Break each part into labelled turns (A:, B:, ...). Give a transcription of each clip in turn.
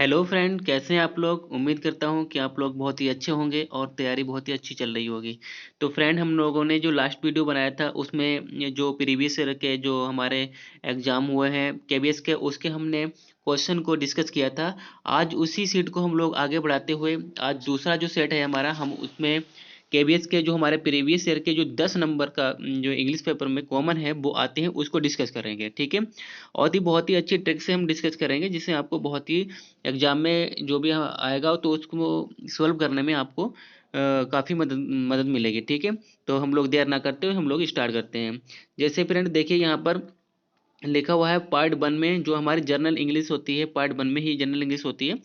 A: Hello friend, कैसे हैं आप लोग। उम्मीद करता हूं कि आप लोग बहुत ही अच्छे होंगे और तैयारी बहुत ही अच्छी चल रही होगी। तो फ्रेंड, हम लोगों ने जो लास्ट वीडियो बनाया था उसमें ये जो प्रीवियस ईयर के जो हमारे एग्जाम हुए हैं केबीएस के, उसके हमने क्वेश्चन को डिस्कस किया था। आज उसी सीट को हम लोग आगे बढ़ाते हुए आज दूसरा जो सेट है हमारा, हम उसमें केबीएस के जो हमारे प्रीवियस ईयर के जो 10 नंबर का जो इंग्लिश पेपर में कॉमन है वो आते हैं, उसको डिस्कस करेंगे। ठीक है, और बहुत ही अच्छी ट्रिक से हम डिस्कस करेंगे जिससे आपको बहुत ही एग्जाम में जो भी आएगा तो उसको सॉल्व करने में आपको काफ़ी मदद मदद मिलेगी। ठीक है, तो हम लोग देर ना करते हुए हम लोग स्टार्ट करते हैं। जैसे फ्रेंड देखिए, यहाँ पर लिखा हुआ है पार्ट 1 में जो हमारी जनरल इंग्लिश होती है, पार्ट 1 में ही जनरल इंग्लिश होती है,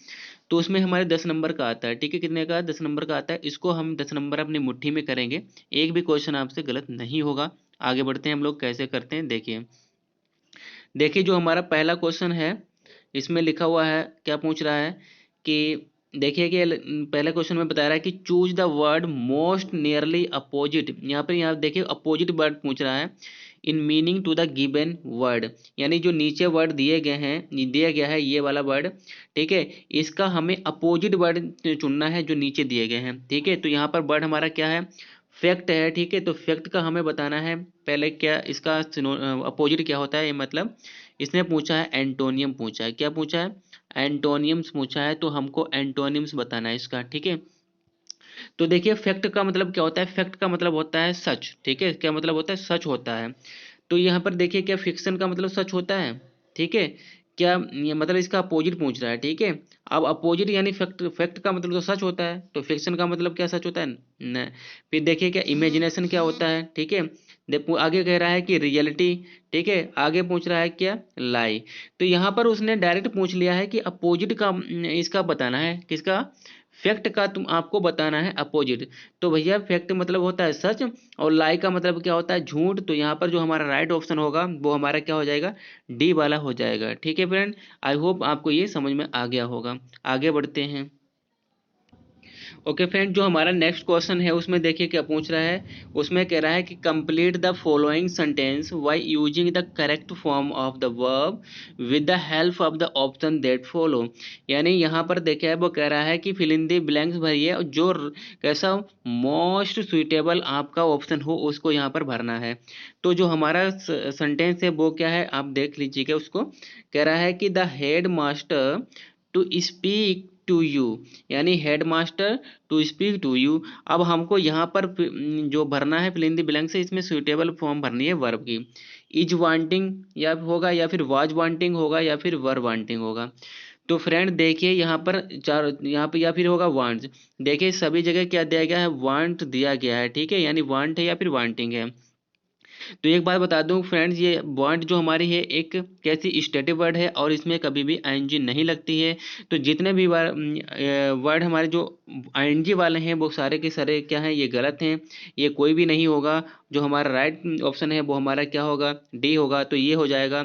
A: तो उसमें हमारे 10 नंबर का आता है। ठीक है, कितने का? 10 नंबर का आता है। इसको हम 10 नंबर अपनी मुट्ठी में करेंगे, एक भी क्वेश्चन आपसे गलत नहीं होगा। आगे बढ़ते हैं, हम लोग कैसे करते हैं देखिए। देखिए, जो हमारा पहला क्वेश्चन है इसमें लिखा हुआ है, क्या पूछ रहा है कि देखिए कि पहले क्वेश्चन में बता रहा है कि choose the word most nearly opposite. यहाँ देखिए अपोजिट वर्ड पूछ रहा है in meaning to the given word, यानी जो नीचे वर्ड दिए गए हैं, दिया गया है ये वाला वर्ड। ठीक है, इसका हमें अपोजिट वर्ड चुनना है जो नीचे दिए गए हैं। ठीक है, तो यहाँ पर वर्ड हमारा क्या है? फैक्ट है। ठीक है, तो फैक्ट का हमें बताना है पहले क्या इसका अपोजिट क्या होता है। ये मतलब इसने पूछा है एंटोनियम पूछा है। क्या पूछा है? एंटोनियम्स पूछा है, तो हमको एंटोनियम्स बताना है इसका। ठीक है, तो देखिए फैक्ट का मतलब क्या होता है? फैक्ट का मतलब होता है सच। ठीक है, क्या मतलब होता है? सच होता है। तो यहाँ पर देखिए, क्या फिक्शन का मतलब सच होता है? ठीक है, क्या ये मतलब इसका अपोजिट पूछ रहा है। ठीक है, अब अपोजिट यानी फैक्ट, फैक्ट का मतलब तो सच होता है, तो फिक्शन का मतलब क्या सच होता है? न। फिर देखिए क्या इमेजिनेशन क्या होता है। ठीक है, देखो आगे कह रहा है कि रियलिटी। ठीक है, आगे पूछ रहा है क्या? लाई। तो यहाँ पर उसने डायरेक्ट पूछ लिया है कि अपोजिट का इसका बताना है, किसका? फैक्ट का तुम आपको बताना है अपोजिट। तो भैया फैक्ट मतलब होता है सच, और लाई का मतलब क्या होता है? झूठ। तो यहाँ पर जो हमारा राइट ऑप्शन होगा वो हमारा क्या हो जाएगा? डी वाला हो जाएगा। ठीक है फ्रेंड, आई होप आपको ये समझ में आ गया होगा। आगे बढ़ते हैं। ओके फ्रेंड, जो हमारा नेक्स्ट क्वेश्चन है उसमें देखिए क्या पूछ रहा है। उसमें कह रहा है कि complete the following sentence why using the correct form of the verb with the help of the option that follow. यानी यहाँ पर देखिए वो कह रहा है कि फिल इन द ब्लैंक्स भरिए, और जो कैसा मोस्ट सुइटेबल आपका ऑप्शन हो उसको यहाँ पर भरना है। तो जो हमारा सेंटेंस है वो क्या है, आप देख लीजिएगा उसको। कह रहा है कि the headmaster to speak to you, यानी headmaster to speak to you. अब हमको यहाँ पर जो भरना है फिल इन द ब्लैंक्स है, इसमें सुइटेबल फॉर्म भरनी है वर्ब की। इज वांटिंग या होगा, या फिर वाज वांटिंग होगा, या फिर वर वांटिंग होगा। तो फ्रेंड देखिए यहाँ पर चार, यहाँ पे या फिर होगा वांट्स। देखिए सभी जगह क्या दिया गया है? वांट दिया गया है। ठीक है, यानी वांट है या फिर वांटिंग है। तो एक बात बता दूं फ्रेंड्स, ये वांट जो हमारी है एक कैसी स्टेटिव वर्ड है, और इसमें कभी भी आईएनजी नहीं लगती है। तो जितने भी वर्ड हमारे जो आईएनजी वाले हैं वो सारे के सारे क्या हैं? ये गलत हैं, ये कोई भी नहीं होगा। जो हमारा राइट ऑप्शन है वो हमारा क्या होगा? डी होगा। तो ये हो जाएगा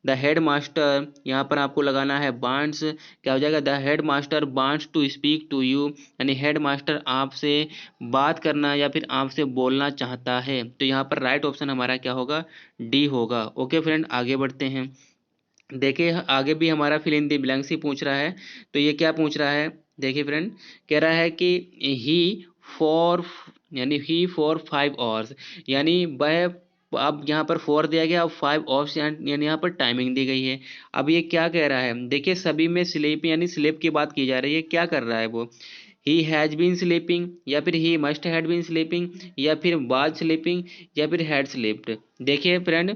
A: द हेड मास्टर, यहाँ पर आपको लगाना है बांट्स। क्या हो जाएगा? The headmaster wants to speak to you, यानी हेड मास्टर आपसे बात करना या फिर आपसे बोलना चाहता है। तो यहाँ पर राइट ऑप्शन हमारा क्या होगा? डी होगा। ओके फ्रेंड, आगे बढ़ते हैं। देखिए आगे भी हमारा फिल इन द ब्लैंक्स ही पूछ रहा है। तो ये क्या पूछ रहा है? देखिए फ्रेंड, कह रहा है कि ही फॉर, यानी ही फॉर 5 आवर्स, यानी वह, अब यहाँ पर 4 दिया गया, अब 5 आवर्स यानी यहाँ पर टाइमिंग दी गई है। अब ये क्या कह रहा है? देखिए सभी में स्लीप यानी स्लीप की बात की जा रही है। क्या कर रहा है वो? ही हैज बीन स्लीपिंग, या फिर he must had been sleeping, या फिर वाज स्लीपिंग, या फिर हैड स्लीप्ड। देखिए फ्रेंड,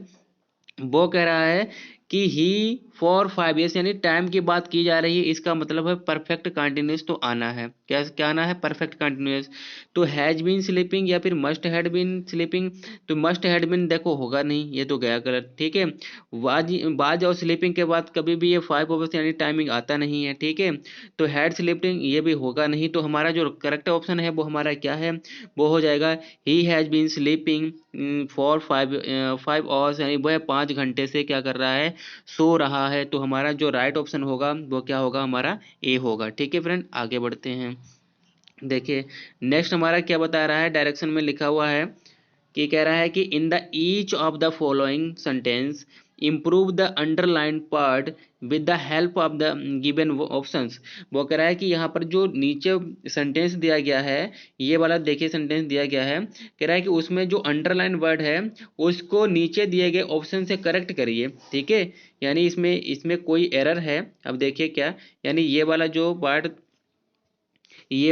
A: वो कह रहा है कि ही फॉर 5 ईयर्स, यानी टाइम की बात की जा रही है। इसका मतलब है परफेक्ट कंटिन्यूस तो आना है। क्या क्या आना है? Perfect continuous. तो हैज बीन स्लीपिंग या फिर मस्ट हैड बीन स्लीपिंग, तो मस्ट हैड बीन देखो होगा नहीं, ये तो गया गलत। ठीक है, वाज बाज और स्लीपिंग के बाद कभी भी ये 5 आवर्स यानी टाइमिंग आता नहीं है। ठीक है, तो हैड स्लीपिंग ये भी होगा नहीं। तो हमारा जो करेक्ट ऑप्शन है वो हमारा क्या है? वो हो जाएगा he has been sleeping for 5 hours, यानी वह 5 घंटे से क्या कर रहा है? सो रहा है। तो हमारा जो राइट ऑप्शन होगा वो क्या होगा? हमारा ए होगा। ठीक है फ्रेंड, आगे बढ़ते हैं। देखिए नेक्स्ट हमारा क्या बता रहा है, डायरेक्शन में लिखा हुआ है कि कह रहा है कि in the each of the following sentence improve the underline part with the help of the given options. वो कह रहा है कि यहाँ पर जो नीचे सेंटेंस दिया गया है, ये वाला देखिए सेंटेंस दिया गया है, कह रहा है कि उसमें जो अंडरलाइन वर्ड है उसको नीचे दिए गए ऑप्शन से करेक्ट करिए। ठीक है, यानी इसमें कोई एरर है। अब देखिए क्या, यानी ये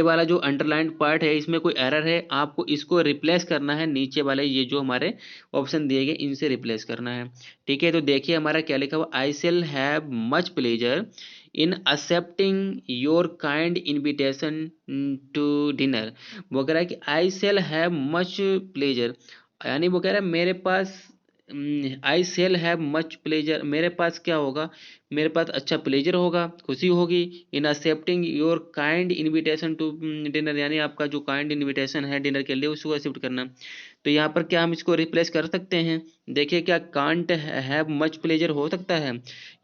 A: वाला जो अंडरलाइंड पार्ट है इसमें कोई एरर है, आपको इसको रिप्लेस करना है, नीचे वाले ये जो हमारे ऑप्शन दिए गए इनसे रिप्लेस करना है। ठीक है, तो देखिए हमारा क्या लिखा हुआ, I shall have much pleasure in accepting your kind invitation to dinner. वो कह रहा है कि I shall have much pleasure, यानी वो कह रहा है मेरे पास I shall have much pleasure, मेरे पास क्या होगा, मेरे पास अच्छा प्लेजर होगा, खुशी होगी, in accepting your kind invitation to dinner, यानी आपका जो काइंड इनविटेशन है डिनर के लिए उसको एक्सेप्ट करना। तो यहाँ पर क्या हम इसको रिप्लेस कर सकते हैं, देखिए क्या कांट हैव मच प्लेजर हो सकता है,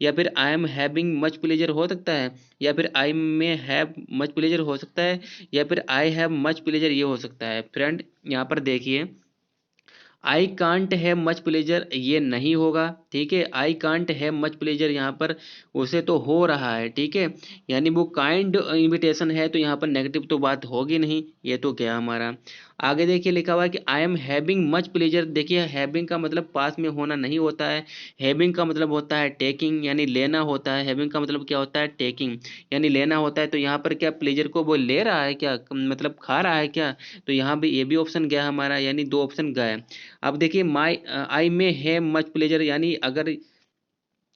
A: या फिर I am having much pleasure हो सकता है, या फिर आई मे हैव मच प्लेजर हो सकता है, या फिर आई हैव मच प्लेजर ये हो सकता है। फ्रेंड यहाँ पर देखिए I can't have much pleasure ये नहीं होगा। ठीक है, I can't have much pleasure यहाँ पर उसे तो हो रहा है। ठीक है, यानी वो काइंड इनविटेशन है तो यहाँ पर नेगेटिव तो बात होगी नहीं, ये तो क्या हमारा। आगे देखिए लिखा हुआ है कि I am having much pleasure, देखिए हैविंग का मतलब पास में होना नहीं होता है, हैविंग का मतलब होता है टेकिंग, यानी लेना होता है। हैविंग का मतलब क्या होता है, टेकिंग, यानी लेना होता है। तो यहाँ पर क्या प्लेजर को वो ले रहा है क्या, मतलब खा रहा है क्या, तो यहाँ भी ये भी ऑप्शन गया हमारा, यानी दो ऑप्शन गए। अब देखिए आई में है मच प्लेजर, यानी अगर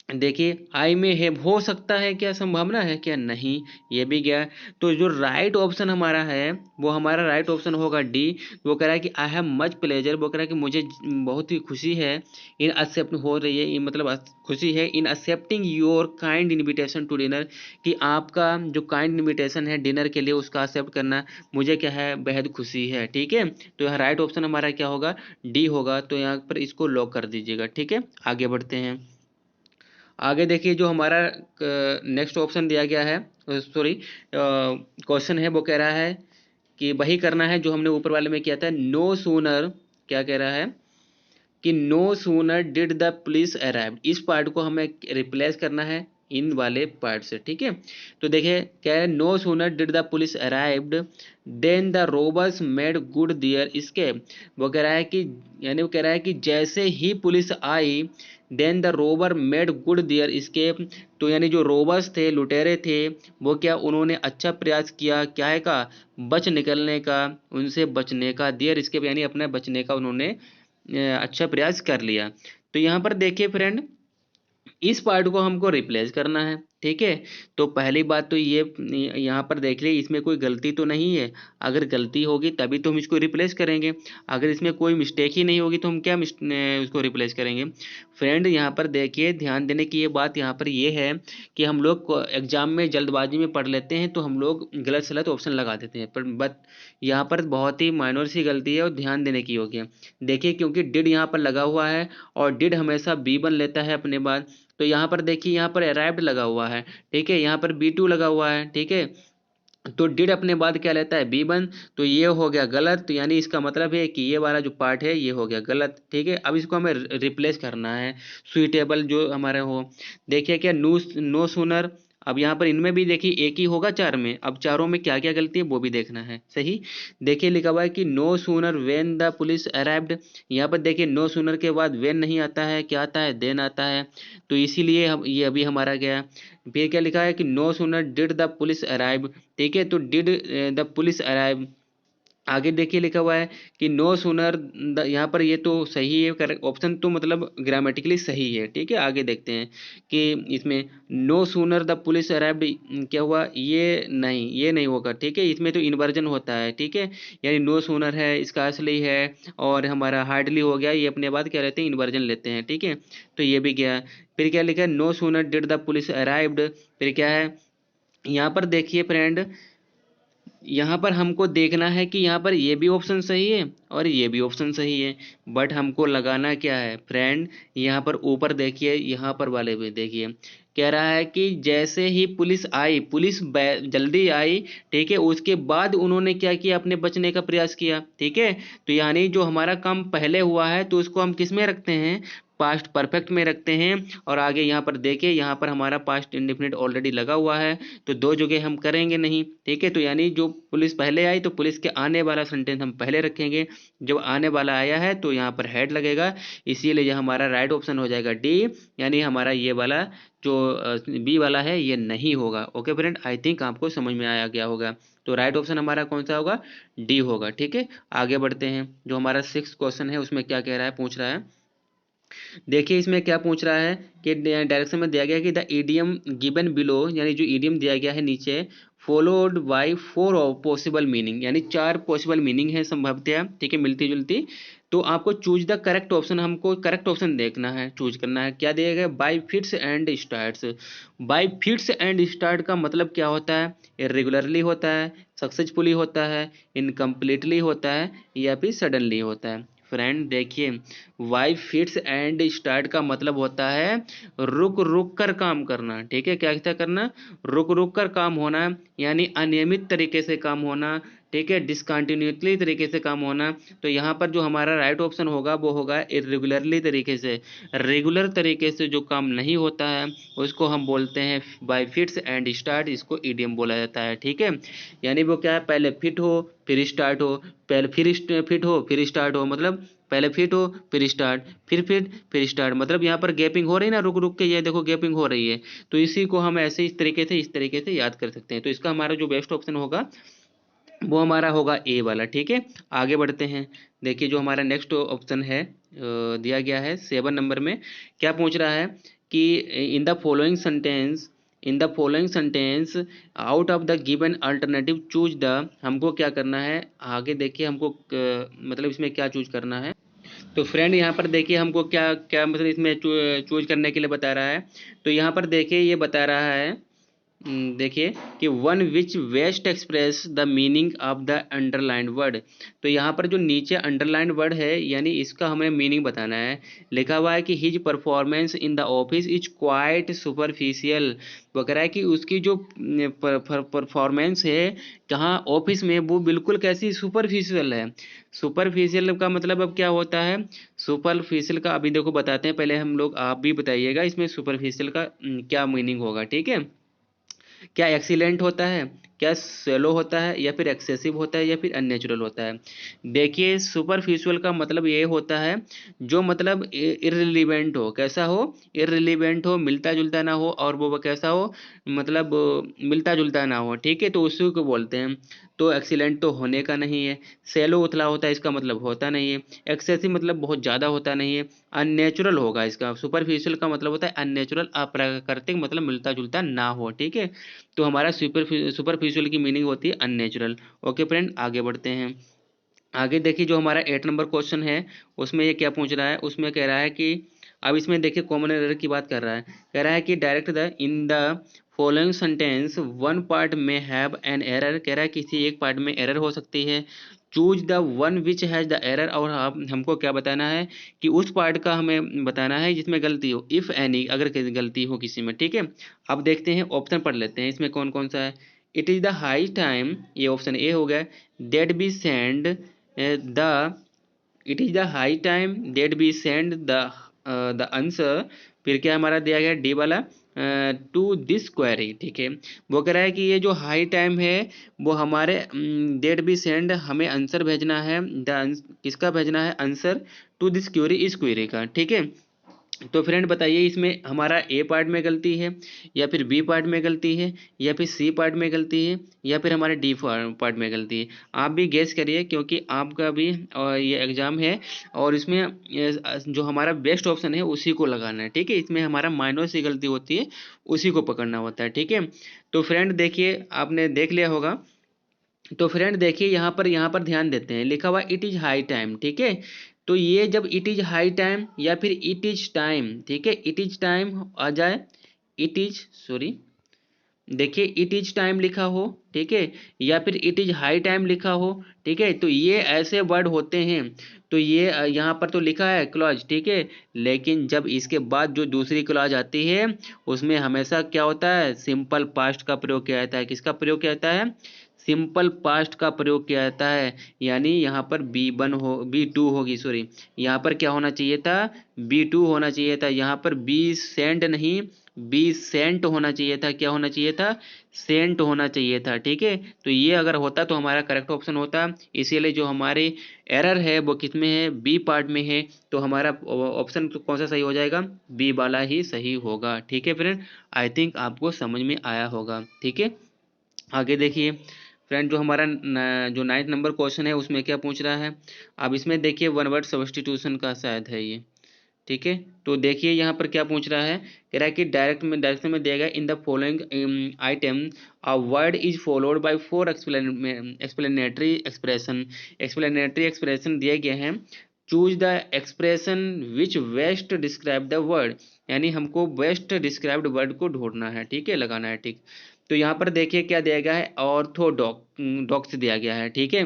A: देखिए आई में है हो सकता है, क्या संभावना है क्या, नहीं, ये भी गया। तो जो राइट ऑप्शन हमारा है वो हमारा राइट ऑप्शन होगा डी। वो कह रहा है कि आई हैव मच प्लेजर, वो कह रहा है कि मुझे बहुत ही खुशी है, इन एक्सेप्ट हो रही है, मतलब खुशी है in accepting your kind invitation to dinner, कि आपका जो काइंड इनविटेशन है डिनर के लिए उसका एक्सेप्ट करना मुझे क्या है, बेहद खुशी है। ठीक है, तो यहाँ राइट ऑप्शन हमारा क्या होगा, डी होगा। तो यहाँ पर इसको लॉक कर दीजिएगा। ठीक है, आगे बढ़ते हैं। आगे देखिए जो हमारा नेक्स्ट ऑप्शन दिया गया है, सॉरी क्वेश्चन है, वो कह रहा है कि वही करना है जो हमने ऊपर वाले में किया था। नो सूनर, क्या कह रहा है कि no sooner did the police arrive, इस पार्ट को हमें रिप्लेस करना है इन वाले पार्ट से। ठीक है, तो देखिए क्या है, no sooner did the police arrived then the robbers made good their escape. वो कह रहा है कि, यानी वो कह रहा है कि जैसे ही पुलिस आई, then the robber made good their escape, तो यानी जो रोबर्स थे, लुटेरे थे, वो क्या उन्होंने अच्छा प्रयास किया, क्या है का, बच निकलने का, उनसे बचने का, दियर एस्केप यानी अपने बचने का उन्होंने अच्छा प्रयास कर लिया। तो यहाँ पर देखिए फ्रेंड, इस पार्ट को हमको रिप्लेस करना है। ठीक है, तो पहली बात तो ये यहाँ पर देख लीजिए इसमें कोई गलती तो नहीं है, अगर गलती होगी तभी तो हम इसको रिप्लेस करेंगे, अगर इसमें कोई मिस्टेक ही नहीं होगी तो हम क्या उसको रिप्लेस करेंगे। फ्रेंड यहाँ पर देखिए ध्यान देने की ये बात यहाँ पर ये है कि हम लोग एग्जाम में जल्दबाजी में पढ़ लेते हैं तो हम लोग गलत सलत ऑप्शन लगा देते हैं, पर बट यहाँ पर बहुत ही माइनर सी गलती है और ध्यान देने की होगी। देखिए क्योंकि डिड यहाँ पर लगा हुआ है और डिड हमेशा बी वन लेता है अपने बाद, तो यहाँ पर देखिए यहाँ पर अराइव्ड लगा हुआ है। ठीक है, यहाँ पर बी टू लगा हुआ है। ठीक है, तो डिड अपने बाद क्या लेता है, बी वन, तो ये हो गया गलत, तो यानी इसका मतलब है कि ये वाला जो पार्ट है ये हो गया गलत। ठीक है, अब इसको हमें रिप्लेस करना है सुइटेबल जो हमारे हो। देखिए क्या, नो सूनर, अब यहाँ पर इनमें भी देखिए एक ही होगा चार में, अब चारों में क्या क्या गलती है वो भी देखना है। सही, देखिए लिखा हुआ है कि no sooner when the police arrived, यहाँ पर देखिए नो सूनर के बाद वेन नहीं आता है, क्या आता है, देन आता है, तो इसीलिए हम ये अभी हमारा गया। फिर क्या लिखा है कि no sooner did the police arrive, ठीक है, तो डिड द पुलिस अराइव। आगे देखिए लिखा हुआ है कि नो सूनर, यहाँ पर ये तो सही है, करेक्ट ऑप्शन तो मतलब ग्रामेटिकली सही है। ठीक है, आगे देखते हैं कि इसमें no sooner the police arrived क्या हुआ, ये नहीं होगा। ठीक है, इसमें तो इन्वर्जन होता है। ठीक है, यानी नो सूनर है, इसका असली है, और हमारा हार्डली हो गया, ये अपने बाद क्या रहते हैं, इन्वर्जन लेते हैं। ठीक है, तो ये भी गया। फिर क्या लिखा है, no sooner did the police arrived, फिर क्या है, यहाँ पर देखिए फ्रेंड, यहाँ पर हमको देखना है कि यहाँ पर ये भी ऑप्शन सही है और ये भी ऑप्शन सही है, बट हमको लगाना क्या है फ्रेंड, यहाँ पर ऊपर देखिए, यहाँ पर वाले में देखिए, कह रहा है कि जैसे ही पुलिस आई, पुलिस जल्दी आई, ठीक है, उसके बाद उन्होंने क्या किया, अपने बचने का प्रयास किया। ठीक है, तो यानी जो हमारा काम पहले हुआ है तो उसको हम किस में रखते हैं, पास्ट परफेक्ट में रखते हैं और आगे यहाँ पर देखिए यहाँ पर हमारा पास्ट इंडेफिनिट ऑलरेडी लगा हुआ है, तो दो जगह हम करेंगे नहीं, ठीक है। तो यानी जो पुलिस पहले आई तो पुलिस के आने वाला सेंटेंस हम पहले रखेंगे, जब आने वाला आया है तो यहाँ पर हेड लगेगा, इसीलिए यह हमारा राइट ऑप्शन हो जाएगा डी, यानी हमारा ये वाला जो बी वाला है ये नहीं होगा। ओके फ्रेंड, आई थिंक आपको समझ में आया गया होगा। तो राइट ऑप्शन हमारा कौन सा होगा, डी होगा, ठीक है। आगे बढ़ते हैं, जो हमारा 6th क्वेश्चन है उसमें क्या कह रहा है, पूछ रहा है, देखिए इसमें क्या पूछ रहा है कि डायरेक्शन में दिया गया है कि द ईडियम गिवन बिलो, यानी जो ईडियम दिया गया है नीचे, फॉलोड बाय 4 पॉसिबल मीनिंग, यानी 4 पॉसिबल मीनिंग है संभवतः, ठीक है, मिलती जुलती। तो आपको चूज द करेक्ट ऑप्शन, हमको करेक्ट ऑप्शन देखना है, चूज करना है। क्या दिया गया, bye fits and starts. Bye fits and start का मतलब क्या होता है, इरेगुलरली होता है, सक्सेसफुली होता है, इनकम्प्लीटली होता है, या फिर सडनली होता है। फ्रेंड देखिए, वाई फिट्स एंड स्टार्ट का मतलब होता है रुक रुक कर काम करना, ठीक है। क्या करना, रुक रुक कर काम होना, यानी अनियमित तरीके से काम होना, ठीक है, डिसकंटिन्यूसली तरीके से काम होना। तो यहाँ पर जो हमारा राइट ऑप्शन होगा वो होगा इरेगुलरली तरीके से। रेगुलर तरीके से जो काम नहीं होता है उसको हम बोलते हैं बाय फिट्स एंड स्टार्ट, इसको ईडियम बोला जाता है, ठीक है। यानी वो क्या है, पहले फिट हो फिर स्टार्ट हो, पहले फिर फिट हो फिर स्टार्ट हो, मतलब पहले फिट हो फिर स्टार्ट, फिर फिट फिर स्टार्ट, मतलब यहाँ पर गैपिंग हो रही है ना, रुक रुक के, ये देखो गैपिंग हो रही है। तो इसी को हम ऐसे इस तरीके से याद कर सकते हैं। तो इसका हमारा जो बेस्ट ऑप्शन होगा वो हमारा होगा ए वाला, ठीक है। आगे बढ़ते हैं, देखिए जो हमारा नेक्स्ट ऑप्शन है दिया गया है 7 नंबर में, क्या पूछ रहा है कि in the following sentence out of the given alternative choose the, हमको क्या करना है, आगे देखिए हमको मतलब इसमें क्या चूज करना है। तो फ्रेंड यहाँ पर देखिए हमको क्या क्या मतलब इसमें चूज करने के लिए बता रहा है। तो यहाँ पर देखिए ये बता रहा है, देखिए कि one which best expresses the meaning of the underlined word. तो यहाँ पर जो नीचे अंडरलाइंड वर्ड है यानी इसका हमें मीनिंग बताना है। लिखा हुआ है कि his performance in the office is quite superficial. वो कह रहा है कि उसकी जो परफॉर्मेंस है कहाँ ऑफिस में, वो बिल्कुल कैसी, सुपरफिशियल है। सुपरफिशियल का मतलब अब क्या होता है, सुपरफिशियल का अभी देखो बताते हैं, पहले हम लोग, आप भी बताइएगा इसमें सुपरफिशियल का क्या मीनिंग होगा, ठीक है। क्या एक्सीलेंट होता है, क्या सेलो होता है, या फिर एक्सेसिव होता है, या फिर अननेचुरल होता है। देखिए सुपरफिशियल का मतलब ये होता है जो मतलब इररिलेवेंट हो, कैसा हो, इररिलेवेंट हो, मिलता जुलता ना हो, और वो कैसा हो, मतलब मिलता जुलता ना हो, ठीक है, तो उसी को बोलते हैं। तो एक्सीलेंट तो होने का नहीं है, सेलो उथला होता है इसका मतलब होता नहीं है, एक्सेसिव मतलब बहुत ज़्यादा होता नहीं है, अननेचुरल होगा इसका। सुपरफिशियल का मतलब होता है अननेचुरल, अप्राकृतिक, मतलब मिलता जुलता ना हो, ठीक है। तो हमारा सुपरफिशियल की मीनिंग होती है अननेचुरल। ओके फ्रेंड, आगे बढ़ते हैं। आगे देखिए जो हमारा 8 नंबर क्वेश्चन है उसमें ये क्या पूछ रहा है, उसमें कह रहा है कि अब इसमें देखिए कॉमन एरर की बात कर रहा है। कह रहा है कि direct the in the following sentence one part में हैव एन एरर। कह रहा है किसी एक पार्ट में एरर हो सकती है, choose the one which has the error. और हमको क्या बताना है कि उस पार्ट का हमें बताना है जिसमें गलती हो, इफ़ एनी, अगर गलती हो किसी में, ठीक है। अब देखते हैं ऑप्शन पढ़ लेते हैं इसमें कौन कौन सा है। It is the high time, ये ऑप्शन ए हो गया। That we send the, it is the high time that we send the answer. फिर क्या हमारा दिया गया डी वाला, टू दिस क्वेरी, ठीक है। वो कह रहा है कि ये जो हाई टाइम है वो हमारे डेट बी सेंड, हमें आंसर भेजना है, किसका भेजना है आंसर, टू दिस क्वेरी, इस क्वेरी का, ठीक है। तो फ्रेंड बताइए इसमें हमारा ए पार्ट में गलती है, या फिर बी पार्ट में गलती है, या फिर सी पार्ट में गलती है, या फिर हमारे डी पार्ट में गलती है। आप भी गेस करिए क्योंकि आपका भी ये एग्ज़ाम है और इसमें जो हमारा बेस्ट ऑप्शन है उसी को लगाना है, ठीक है। इसमें हमारा माइनर सी गलती होती है, उसी को पकड़ना होता है, ठीक है। तो फ्रेंड देखिए आपने देख लिया होगा। तो फ्रेंड देखिए यहाँ पर ध्यान देते हैं, लिखा हुआ इट इज़ हाई टाइम, ठीक है। तो ये जब इट इज़ हाई टाइम या फिर इट इज़ टाइम, ठीक है, इट इज़ टाइम आ जाए, इट इज़, सॉरी, देखिए इट इज टाइम लिखा हो, ठीक है, या फिर इट इज हाई टाइम लिखा हो, ठीक है, तो ये ऐसे वर्ड होते हैं। तो ये यहाँ पर तो लिखा है क्लॉज, ठीक है, लेकिन जब इसके बाद जो दूसरी क्लॉज आती है उसमें हमेशा क्या होता है, सिंपल पास्ट का प्रयोग किया जाता है। किसका प्रयोग किया जाता है, सिंपल पास्ट का प्रयोग किया जाता है। यानी यहाँ पर B1 हो, B2 होगी, सॉरी, यहाँ पर क्या होना चाहिए था, B2 होना चाहिए था। यहाँ पर बी सेंट नहीं, बी सेंट होना चाहिए था। क्या होना चाहिए था, सेंट होना चाहिए था, ठीक है। तो ये अगर होता तो हमारा करेक्ट ऑप्शन होता। इसीलिए जो हमारी एरर है वो किस में है, बी पार्ट में है। तो हमारा ऑप्शन तो कौन सा सही हो जाएगा, बी वाला ही सही होगा, ठीक है फ्रेंड। आई थिंक आपको समझ में आया होगा, ठीक है। आगे देखिए फ्रेंड, जो हमारा जो 9th नंबर क्वेश्चन है उसमें क्या पूछ रहा है। अब इसमें देखिए वन वर्ड सब्स्टिट्यूशन का शायद है ये, ठीक है। तो देखिए यहाँ पर क्या पूछ रहा है, कह रहा है कि डायरेक्शन में दिया गया in the following item a word is followed by 4 explanatory expression. Explanatory expression दिए गए हैं। Choose the expression which best describe the word, यानी हमको बेस्ट डिस्क्राइब्ड वर्ड को ढूंढना है, ठीक है, लगाना है, ठीक। तो यहाँ पर देखिए क्या दिया गया है, ऑर्थोडॉक्स दिया गया है, ठीक है।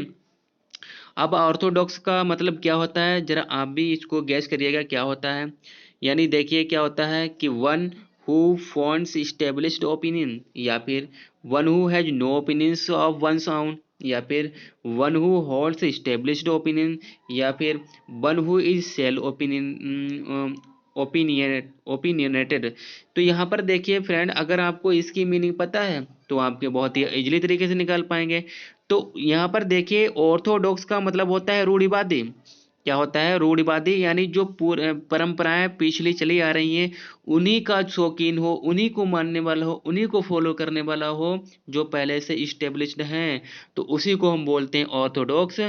A: अब ऑर्थोडॉक्स का मतलब क्या होता है, जरा आप भी इसको गैस करिएगा क्या होता है। यानी देखिए क्या होता है कि one who fonts established opinion, या फिर one who has no opinions of one sound, या फिर one who holds established opinion, या फिर one who is self opinion opinionated. तो यहाँ पर देखिए फ्रेंड, अगर आपको इसकी मीनिंग पता है तो आपके बहुत ही इजीली तरीके से निकाल पाएंगे। तो यहाँ पर देखिए ऑर्थोडॉक्स का मतलब होता है रूढ़िवादी। क्या होता है, रूढ़िवादी, यानी जो परंपराएं पिछली चली आ रही हैं उन्हीं का शौकीन हो, उन्हीं को मानने वाला हो, उन्हीं को फॉलो करने वाला हो, जो पहले से इस्टेब्लिश्ड हैं, तो उसी को हम बोलते हैं ऑर्थोडॉक्स।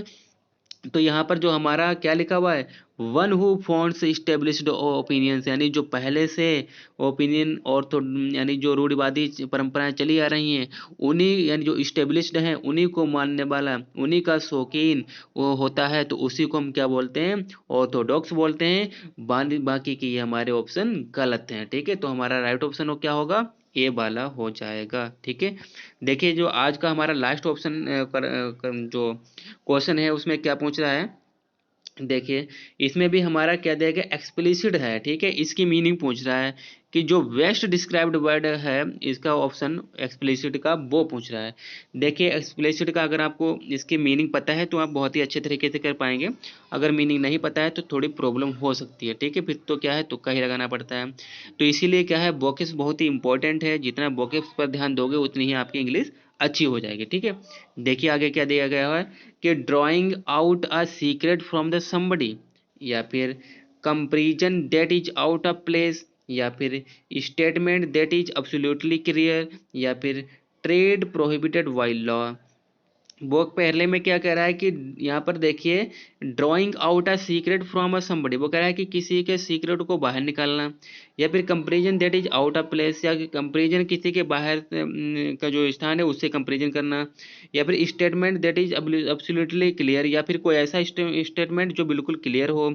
A: तो यहाँ पर जो हमारा क्या लिखा हुआ है, one who fonts established opinions, यानी जो पहले से ओपिनियन ऑर्थो, यानी जो रूढ़िवादी परंपराएं चली आ रही हैं उन्हीं, यानी जो स्टेब्लिश्ड हैं उन्हीं को मानने वाला, उन्हीं का शौकीन वो होता है, तो उसी को हम क्या बोलते हैं, ऑर्थोडॉक्स बोलते हैं। बाकी की ये हमारे ऑप्शन गलत हैं, ठीक है। तो हमारा राइट ऑप्शन क्या होगा, ए वाला हो जाएगा, ठीक है। देखिए जो आज का हमारा लास्ट ऑप्शन जो क्वेश्चन है उसमें क्या पूछ रहा है, देखिए इसमें भी हमारा क्या दिया गया, एक्सप्लिसिट है, ठीक है। इसकी मीनिंग पूछ रहा है कि जो वेस्ट डिस्क्राइब्ड वर्ड है इसका ऑप्शन एक्सप्लिसिट का वो पूछ रहा है। देखिए एक्सप्लिसिट का अगर आपको इसकी मीनिंग पता है तो आप बहुत ही अच्छे तरीके से कर पाएंगे। अगर मीनिंग नहीं पता है तो थोड़ी प्रॉब्लम हो सकती है, ठीक है। फिर तो क्या है, तुक्का ही लगाना पड़ता है। तो इसीलिए क्या है, वोकैब्स बहुत ही इंपॉर्टेंट है। जितना वोकैब्स पर ध्यान दोगे उतनी ही आपकी इंग्लिश अच्छी हो जाएगी, ठीक है। देखिए आगे क्या दिया गया है कि drawing out a secret from the somebody, या फिर comparison that is out of place, या फिर statement that is absolutely clear, या फिर ट्रेड प्रोहिबिटेड बाय लॉ। वो पहले में क्या कह रहा है कि यहाँ पर देखिए drawing out a secret from a somebody, वो कह रहा है कि किसी के सीक्रेट को बाहर निकालना, या फिर comparison that is out of place, या कंपेरिजन किसी के बाहर का जो स्थान है उससे कंपेरिजन करना, या फिर statement that is absolutely clear, या फिर कोई ऐसा स्टेटमेंट जो बिल्कुल क्लियर हो,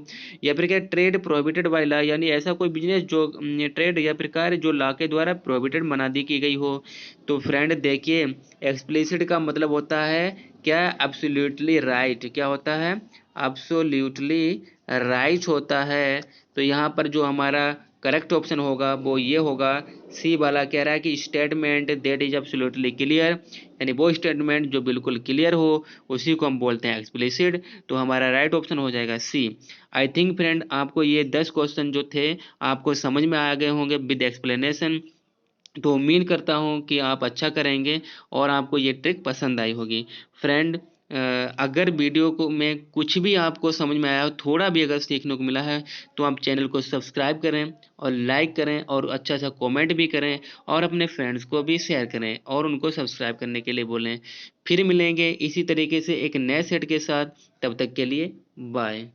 A: या फिर क्या ट्रेड प्रोहिबिटेड बाय लॉ, यानी ऐसा कोई बिजनेस जो ट्रेड या फिर कार्य जो लॉ के द्वारा प्रोहिबिटेड मना दी की गई हो। तो फ्रेंड देखिए एक्सप्लिसिट का मतलब होता है क्या, एब्सोल्युटली राइट। क्या होता है, एब्सोल्युटली राइट होता है। तो यहाँ पर जो हमारा करेक्ट ऑप्शन होगा वो ये होगा, सी वाला। कह रहा है कि statement that is absolutely clear, यानी वो स्टेटमेंट जो बिल्कुल क्लियर हो उसी को हम बोलते हैं एक्सप्लिसिट। तो हमारा राइट ऑप्शन हो जाएगा सी। आई थिंक फ्रेंड आपको ये 10 क्वेश्चन जो थे आपको समझ में आ गए होंगे विद एक्सप्लेनेशन। तो उम्मीद करता हूँ कि आप अच्छा करेंगे और आपको ये ट्रिक पसंद आई होगी फ्रेंड। अगर वीडियो को में कुछ भी आपको समझ में आया हो, थोड़ा भी अगर सीखने को मिला है, तो आप चैनल को सब्सक्राइब करें और लाइक करें और अच्छा अच्छा कमेंट भी करें और अपने फ्रेंड्स को भी शेयर करें और उनको सब्सक्राइब करने के लिए बोलें। फिर मिलेंगे इसी तरीके से एक नए सेट के साथ, तब तक के लिए बाय।